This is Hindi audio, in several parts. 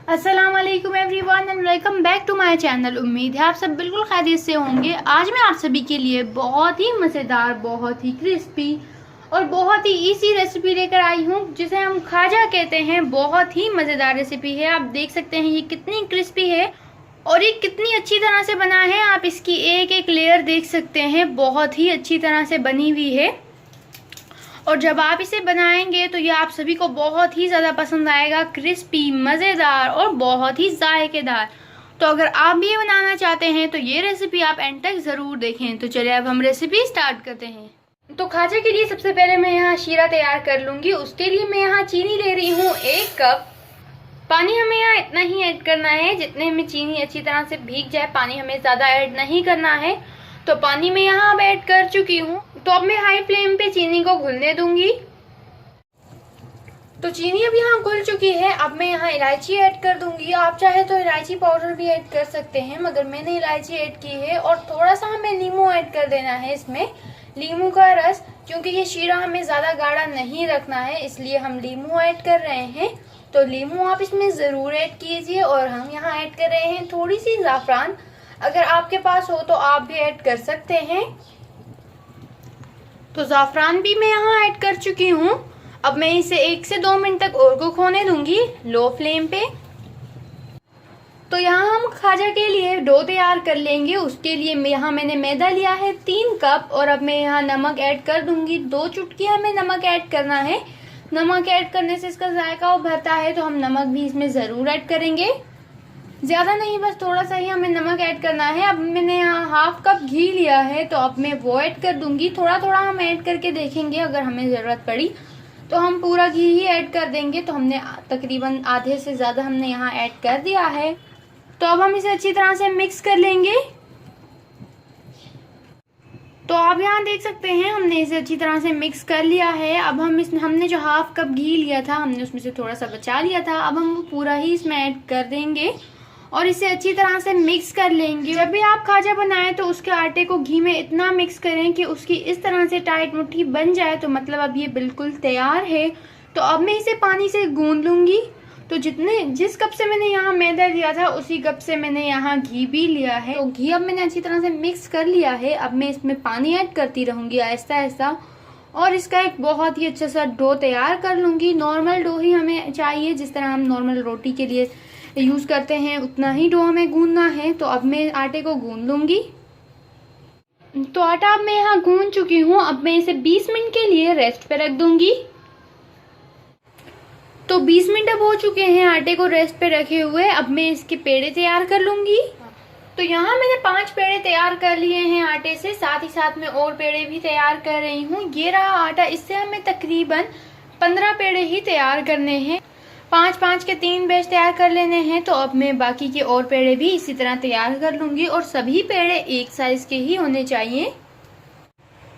अस्सलाम वालेकुम everyone and welcome back to my channel. उम्मीद है आप सब बिल्कुल खैरियत से होंगे। आज मैं आप सभी के लिए बहुत ही मज़ेदार, बहुत ही क्रिस्पी और बहुत ही इजी रेसिपी लेकर आई हूँ जिसे हम खाजा कहते हैं। बहुत ही मज़ेदार रेसिपी है। आप देख सकते हैं ये कितनी क्रिस्पी है और ये कितनी अच्छी तरह से बना है। आप इसकी एक एक लेयर देख सकते हैं, बहुत ही अच्छी तरह से बनी हुई है। और जब आप इसे बनाएंगे तो ये आप सभी को बहुत ही ज़्यादा पसंद आएगा। क्रिस्पी, मज़ेदार और बहुत ही जायकेदार। तो अगर आप भी ये बनाना चाहते हैं तो ये रेसिपी आप एंड तक ज़रूर देखें। तो चलिए अब हम रेसिपी स्टार्ट करते हैं। तो खाजा के लिए सबसे पहले मैं यहाँ शीरा तैयार कर लूँगी। उसके लिए मैं यहाँ चीनी ले रही हूँ 1 कप। पानी हमें यहाँ इतना ही ऐड करना है जितने में चीनी अच्छी तरह से भीग जाए। पानी हमें ज़्यादा ऐड नहीं करना है। तो पानी में यहाँ अब ऐड कर चुकी हूँ। तो अब मैं हाई फ्लेम पे चीनी को घुलने दूंगी। तो चीनी अब यहाँ घुल चुकी है। अब मैं यहाँ इलायची ऐड कर दूंगी। आप चाहे तो इलायची पाउडर भी ऐड कर सकते हैं, मगर मैंने इलायची ऐड की है। और थोड़ा सा हमें नींबू ऐड कर देना है इसमें, नींबू का रस, क्योंकि ये शीरा हमें ज़्यादा गाढ़ा नहीं रखना है, इसलिए हम नींबू ऐड कर रहे हैं। तो नींबू आप इसमें ज़रूर ऐड कीजिए। और हम यहाँ ऐड कर रहे हैं थोड़ी सी ज़ाफ़रान। अगर आपके पास हो तो आप भी ऐड कर सकते हैं। तो ज़ाफ़रान भी मैं यहाँ ऐड कर चुकी हूँ। अब मैं इसे 1 से 2 मिनट तक और कुक होने दूंगी लो फ्लेम पे। तो यहाँ हम खाजा के लिए डो तैयार कर लेंगे। उसके लिए यहाँ मैंने मैदा लिया है 3 कप। और अब मैं यहाँ नमक ऐड कर दूंगी। 2 चुटकी हमें नमक ऐड करना है। नमक ऐड करने से इसका जायका उभरता है, तो हम नमक भी इसमें ज़रूर ऐड करेंगे। ज़्यादा नहीं, बस थोड़ा सा ही हमें नमक ऐड करना है। अब मैंने यहाँ 1/2 कप घी लिया है, तो अब मैं वो ऐड कर दूंगी। थोड़ा थोड़ा हम ऐड करके देखेंगे, अगर हमें ज़रूरत पड़ी तो हम पूरा घी ही ऐड कर देंगे। तो हमने तकरीबन आधे से ज़्यादा हमने यहाँ ऐड कर दिया है। तो अब हम इसे अच्छी तरह से मिक्स कर लेंगे। तो आप यहाँ देख सकते हैं हमने इसे अच्छी तरह से मिक्स कर लिया है। अब हमने जो 1/2 कप घी लिया था, हमने उसमें से थोड़ा सा बचा लिया था। अब हम वो पूरा ही इसमें ऐड कर देंगे और इसे अच्छी तरह से मिक्स कर लेंगे। जब भी आप खाजा बनाएं तो उसके आटे को घी में इतना मिक्स करें कि उसकी इस तरह से टाइट मुट्ठी बन जाए। तो मतलब अब ये बिल्कुल तैयार है। तो अब मैं इसे पानी से गूंद लूँगी। तो जिस कप से मैंने यहाँ मैदा लिया था उसी कप से मैंने यहाँ घी भी लिया है। तो घी अब मैंने अच्छी तरह से मिक्स कर लिया है। अब मैं इसमें पानी ऐड करती रहूँगी आहिस्ता आहिस्ता, और इसका एक बहुत ही अच्छा सा डो तैयार कर लूँगी। नॉर्मल डो ही हमें चाहिए, जिस तरह हम नॉर्मल रोटी के लिए यूज़ करते हैं उतना ही डो हमें गूंदना है। तो अब मैं आटे को गूंद लूँगी। तो आटा अब मैं यहाँ गूंद चुकी हूँ। अब मैं इसे 20 मिनट के लिए रेस्ट पे रख दूँगी। तो 20 मिनट अब हो चुके हैं आटे को रेस्ट पे रखे हुए। अब मैं इसके पेड़े तैयार कर लूँगी। तो यहाँ मैंने 5 पेड़े तैयार कर लिए हैं आटे से, साथ ही साथ में और पेड़े भी तैयार कर रही हूँ। ये रहा आटा। इससे हमें तकरीबन 15 पेड़े ही तैयार करने हैं। 5-5 के 3 बैच तैयार कर लेने हैं। तो अब मैं बाकी के और पेड़े भी इसी तरह तैयार कर लूँगी, और सभी पेड़े एक साइज़ के ही होने चाहिए।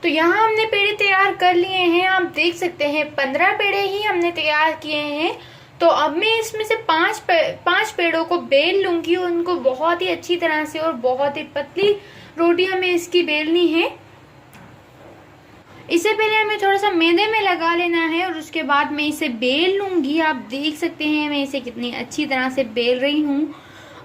तो यहाँ हमने पेड़े तैयार कर लिए हैं। आप देख सकते हैं 15 पेड़े ही हमने तैयार किए हैं। तो अब मैं इसमें से 5 पेड़ों को बेल लूँगी, उनको बहुत ही अच्छी तरह से, और बहुत ही पतली रोटी हमें इसकी बेलनी है। इससे पहले हमें थोड़ा सा मैदे में लगा लेना है और उसके बाद मैं इसे बेल लूँगी। आप देख सकते हैं मैं इसे कितनी अच्छी तरह से बेल रही हूँ,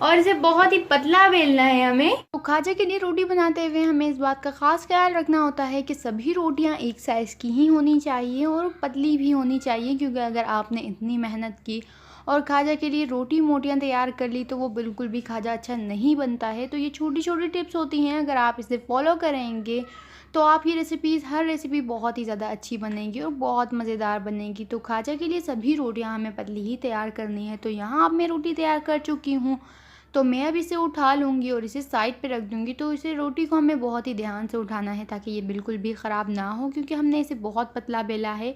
और इसे बहुत ही पतला बेलना है हमें। तो खाजा के लिए रोटी बनाते हुए हमें इस बात का ख़ास ख्याल रखना होता है कि सभी रोटियां एक साइज़ की ही होनी चाहिए और पतली भी होनी चाहिए, क्योंकि अगर आपने इतनी मेहनत की और खाजा के लिए रोटी मोटियां तैयार कर ली तो वो बिल्कुल भी खाजा अच्छा नहीं बनता है। तो ये छोटी छोटी टिप्स होती हैं, अगर आप इसे फॉलो करेंगे तो आप ये हर रेसिपी बहुत ही ज़्यादा अच्छी बनेगी और बहुत मज़ेदार बनेगी। तो खाजा के लिए सभी रोटियां हमें पतली ही तैयार करनी है। तो यहाँ अब मैं रोटी तैयार कर चुकी हूँ। तो मैं अब इसे उठा लूँगी और इसे साइड पे रख दूँगी। तो इसे रोटी को हमें बहुत ही ध्यान से उठाना है ताकि ये बिल्कुल भी ख़राब ना हो, क्योंकि हमने इसे बहुत पतला बेला है।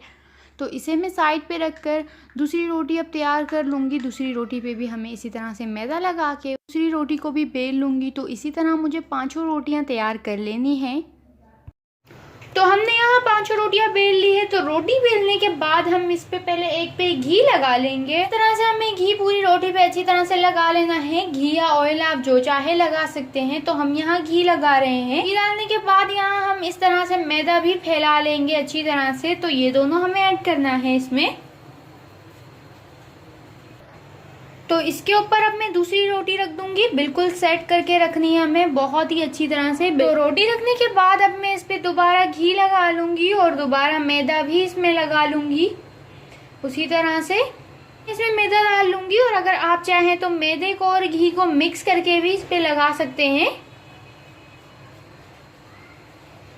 तो इसे मैं साइड पे रख कर दूसरी रोटी अब तैयार कर लूँगी। दूसरी रोटी पे भी हमें इसी तरह से मैदा लगा के दूसरी रोटी को भी बेल लूँगी। तो इसी तरह मुझे 5 रोटियाँ तैयार कर लेनी हैं। तो हमने यहाँ 5 रोटियां बेल ली है। तो रोटी बेलने के बाद हम इस पे पहले एक पे घी लगा लेंगे। इस तरह से हमें घी पूरी रोटी पे अच्छी तरह से लगा लेना है। घी या ऑयल आप जो चाहे लगा सकते हैं। तो हम यहाँ घी लगा रहे हैं। घी डालने के बाद यहाँ हम इस तरह से मैदा भी फैला लेंगे अच्छी तरह से। तो ये दोनों हमें ऐड करना है इसमें। तो इसके ऊपर अब मैं दूसरी रोटी रख दूंगी। बिल्कुल सेट करके रखनी है हमें बहुत ही अच्छी तरह से। तो रोटी रखने के बाद अब मैं इस पे दोबारा घी लगा लूंगी और दोबारा मैदा भी इसमें लगा लूंगी। उसी तरह से इसमें मैदा डाल लूंगी और अगर आप चाहें तो मैदे को और घी को मिक्स करके भी इस पे लगा सकते हैं,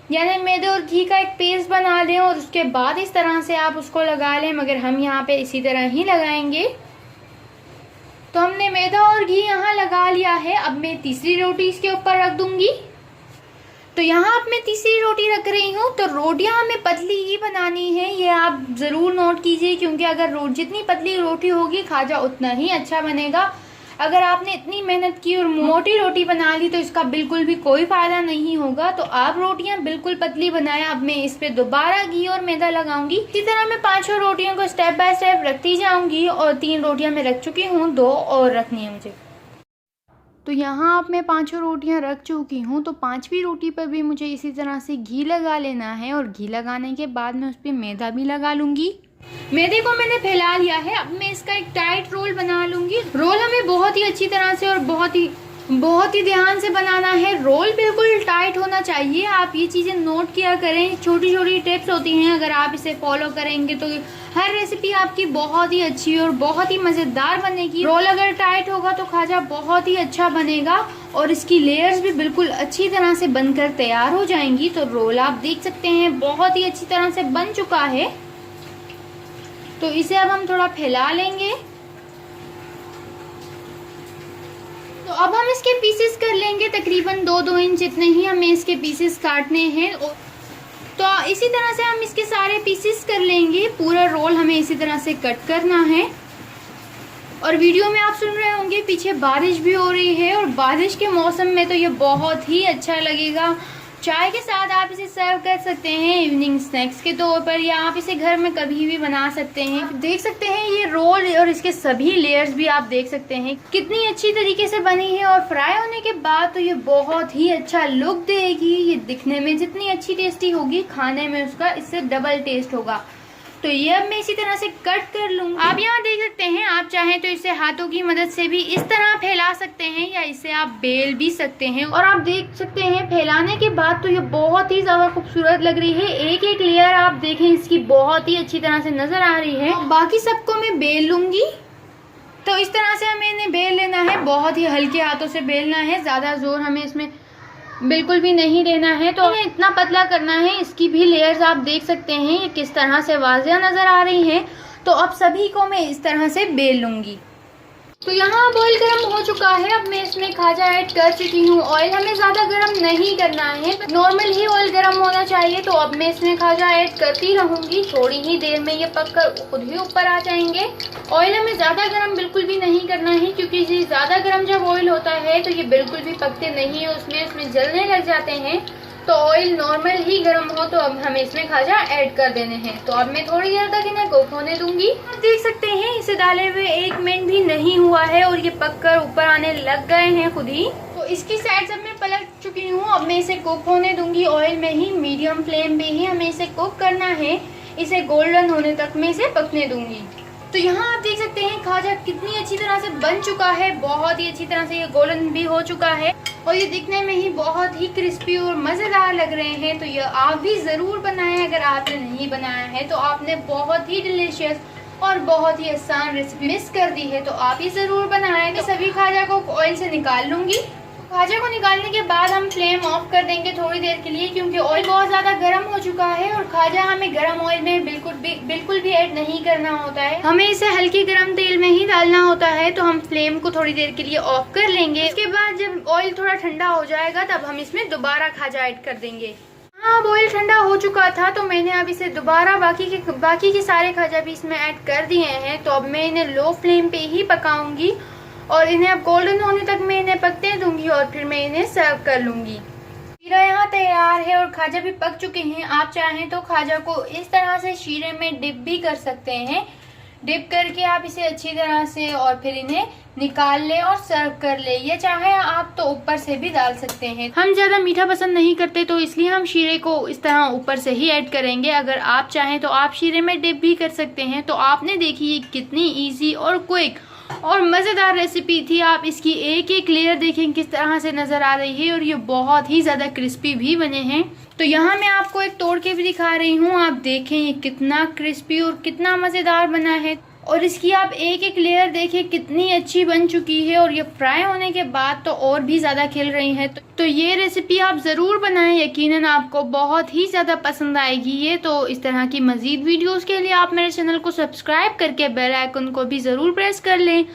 यानी मैदे और घी का एक पेस्ट बना लें और उसके बाद इस तरह से आप उसको लगा लें, मगर हम यहाँ पे इसी तरह ही लगाएंगे। तो हमने मैदा और घी यहाँ लगा लिया है। अब मैं तीसरी रोटी इसके ऊपर रख दूंगी। तो यहाँ अब मैं तीसरी रोटी रख रही हूँ। तो रोटियाँ हमें पतली ही बनानी है, ये आप ज़रूर नोट कीजिए, क्योंकि अगर जितनी पतली रोटी होगी खाजा उतना ही अच्छा बनेगा। अगर आपने इतनी मेहनत की और मोटी रोटी बना ली तो इसका बिल्कुल भी कोई फायदा नहीं होगा। तो आप रोटियां बिल्कुल पतली बनाएं। अब मैं इस पे दोबारा घी और मैदा लगाऊंगी। इसी तरह मैं 5 रोटियों को स्टेप बाय स्टेप रखती जाऊंगी और 3 रोटियां मैं रख चुकी हूँ, 2 और रखनी है मुझे। तो यहाँ अब मैं 5 रोटियां रख चुकी हूँ। तो 5वीं रोटी पर भी मुझे इसी तरह से घी लगा लेना है और घी लगाने के बाद मैं उस पर मैदा भी लगा लूंगी। मैदे को मैंने फैला लिया है। अब मैं इसका एक टाइट रोल बना लूंगी। रोल हमें बहुत ही अच्छी तरह से और बहुत ही ध्यान से बनाना है। रोल बिल्कुल टाइट होना चाहिए। आप ये चीजें नोट किया करें, छोटी छोटी टिप्स होती हैं, अगर आप इसे फॉलो करेंगे तो हर रेसिपी आपकी बहुत ही अच्छी और बहुत ही मजेदार बनेगी। रोल अगर टाइट होगा तो खाजा बहुत ही अच्छा बनेगा और इसकी लेयर्स भी बिल्कुल अच्छी तरह से बनकर तैयार हो जाएंगी। तो रोल आप देख सकते हैं बहुत ही अच्छी तरह से बन चुका है। तो इसे अब हम थोड़ा फैला लेंगे। तो अब हम इसके पीसेस कर लेंगे, तकरीबन 2-2 इंच जितने ही हमें इसके पीसेस काटने हैं। तो इसी तरह से हम इसके सारे पीसेस कर लेंगे। पूरा रोल हमें इसी तरह से कट करना है। और वीडियो में आप सुन रहे होंगे पीछे बारिश भी हो रही है और बारिश के मौसम में तो ये बहुत ही अच्छा लगेगा। चाय के साथ आप इसे सर्व कर सकते हैं इवनिंग स्नैक्स के तौर पर, या आप इसे घर में कभी भी बना सकते हैं। देख सकते हैं ये रोल और इसके सभी लेयर्स भी आप देख सकते हैं कितनी अच्छी तरीके से बनी है। और फ्राई होने के बाद तो ये बहुत ही अच्छा लुक देगी। ये दिखने में जितनी अच्छी टेस्टी होगी, खाने में उसका इससे डबल टेस्ट होगा। तो ये अब मैं इसी तरह से कट कर लूँगी। आप यहाँ देख सकते हैं, आप चाहें तो इसे हाथों की मदद से भी इस तरह फैला सकते हैं या इसे आप बेल भी सकते हैं। और आप देख सकते हैं फैलाने के बाद तो ये बहुत ही ज्यादा खूबसूरत लग रही है। एक एक लेयर आप देखें इसकी बहुत ही अच्छी तरह से नजर आ रही है। बाकी सबको मैं बेल लूंगी। तो इस तरह से हमें इन्हें बेल लेना है, बहुत ही हल्के हाथों से बेलना है, ज्यादा जोर हमें इसमें बिल्कुल भी नहीं देना है। तो हमें इतना पतला करना है। इसकी भी लेयर्स आप देख सकते हैं ये किस तरह से वाज़िया नजर आ रही हैं। तो अब सभी को मैं इस तरह से बेल लूंगी। तो यहाँ ऑयल गर्म हो चुका है। अब मैं इसमें खाजा ऐड कर चुकी हूँ। ऑयल हमें ज्यादा गर्म नहीं करना है, नॉर्मल ही ऑयल गर्म होना चाहिए। तो अब मैं इसमें खाजा ऐड करती रहूंगी। थोड़ी ही देर में ये पककर खुद ही ऊपर आ जाएंगे। ऑयल हमें ज्यादा गर्म बिल्कुल भी नहीं करना है, क्योंकि ये ज्यादा गर्म जब ऑयल होता है तो ये बिल्कुल भी पकते नहीं है, उसमें जलने लग जाते हैं। तो ऑयल नॉर्मल ही गर्म हो। तो अब हमें इसमें खाजा ऐड कर देने हैं। तो अब मैं थोड़ी देर तक इन्हें कुक होने दूंगी। आप देख सकते हैं इसे डाले हुए 1 मिनट भी नहीं हुआ है और ये पककर ऊपर आने लग गए हैं खुद ही। तो इसकी साइड अब मैं पलट चुकी हूँ। अब मैं इसे कुक होने दूंगी ऑयल में ही, मीडियम फ्लेम पे ही हमें इसे कुक करना है। इसे गोल्डन होने तक मैं इसे पकने दूंगी। तो यहाँ आप देख सकते हैं खाजा कितनी अच्छी तरह से बन चुका है। बहुत ही अच्छी तरह से ये गोल्डन भी हो चुका है और ये दिखने में ही बहुत ही क्रिस्पी और मज़ेदार लग रहे हैं। तो ये आप भी ज़रूर बनाएं। अगर आपने नहीं बनाया है तो आपने बहुत ही डिलीशियस और बहुत ही आसान रेसिपी मिस कर दी है। तो आप ये ज़रूर बनाएं। तो सभी खाजा को ऑयल से निकाल लूँगी। खाजा को निकालने के बाद हम फ्लेम ऑफ कर देंगे थोड़ी देर के लिए, क्योंकि ऑयल बहुत ज़्यादा गर्म हो चुका है और खाजा हमें गर्म ऑयल में बिल्कुल भी ऐड नहीं करना होता है। हमें इसे हल्के गर्म तेल में ही डालना होता है। तो हम फ्लेम को थोड़ी देर के लिए ऑफ कर लेंगे। इसके बाद जब ऑयल थोड़ा ठंडा हो जाएगा तब हम इसमें दोबारा खाजा ऐड कर देंगे। हाँ, अब ऑयल ठंडा हो चुका था तो मैंने अब इसे दोबारा बाकी के सारे खाजा भी इसमें ऐड कर दिए हैं। तो अब मैं इन्हें लो फ्लेम पे ही पकाऊंगी और इन्हें अब गोल्डन होने तक मैं इन्हें पकने दूंगी और फिर मैं इन्हें सर्व कर लूंगी। शीरा यहाँ तैयार है और खाजा भी पक चुके हैं। आप चाहें तो खाजा को इस तरह से शीरे में डिप भी कर सकते हैं। डिप करके आप इसे अच्छी तरह से और फिर इन्हें निकाल ले और सर्व कर ले, या चाहे आप तो ऊपर से भी डाल सकते हैं। हम ज्यादा मीठा पसंद नहीं करते तो इसलिए हम शीरे को इस तरह ऊपर से ही ऐड करेंगे। अगर आप चाहें तो आप शीरे में डिप भी कर सकते हैं। तो आपने देखी ये कितनी इजी और क्विक और मज़ेदार रेसिपी थी। आप इसकी एक एक लेयर देखें किस तरह से नज़र आ रही है और ये बहुत ही ज़्यादा क्रिस्पी भी बने हैं। तो यहाँ मैं आपको एक तोड़ के भी दिखा रही हूँ, आप देखें ये कितना क्रिस्पी और कितना मज़ेदार बना है। और इसकी आप एक एक लेयर देखें कितनी अच्छी बन चुकी है और ये फ्राई होने के बाद तो और भी ज़्यादा खिल रही है। तो ये रेसिपी आप ज़रूर बनाएं, यकीनन आपको बहुत ही ज़्यादा पसंद आएगी ये। तो इस तरह की मज़ीद वीडियोस के लिए आप मेरे चैनल को सब्सक्राइब करके बेल आइकन को भी ज़रूर प्रेस कर लें।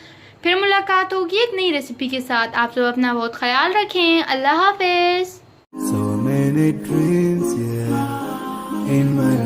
फिर मुलाकात होगी एक नई रेसिपी के साथ। आप सब अपना बहुत ख्याल रखें। अल्लाह हाफिज़। So many dreams, yeah, in my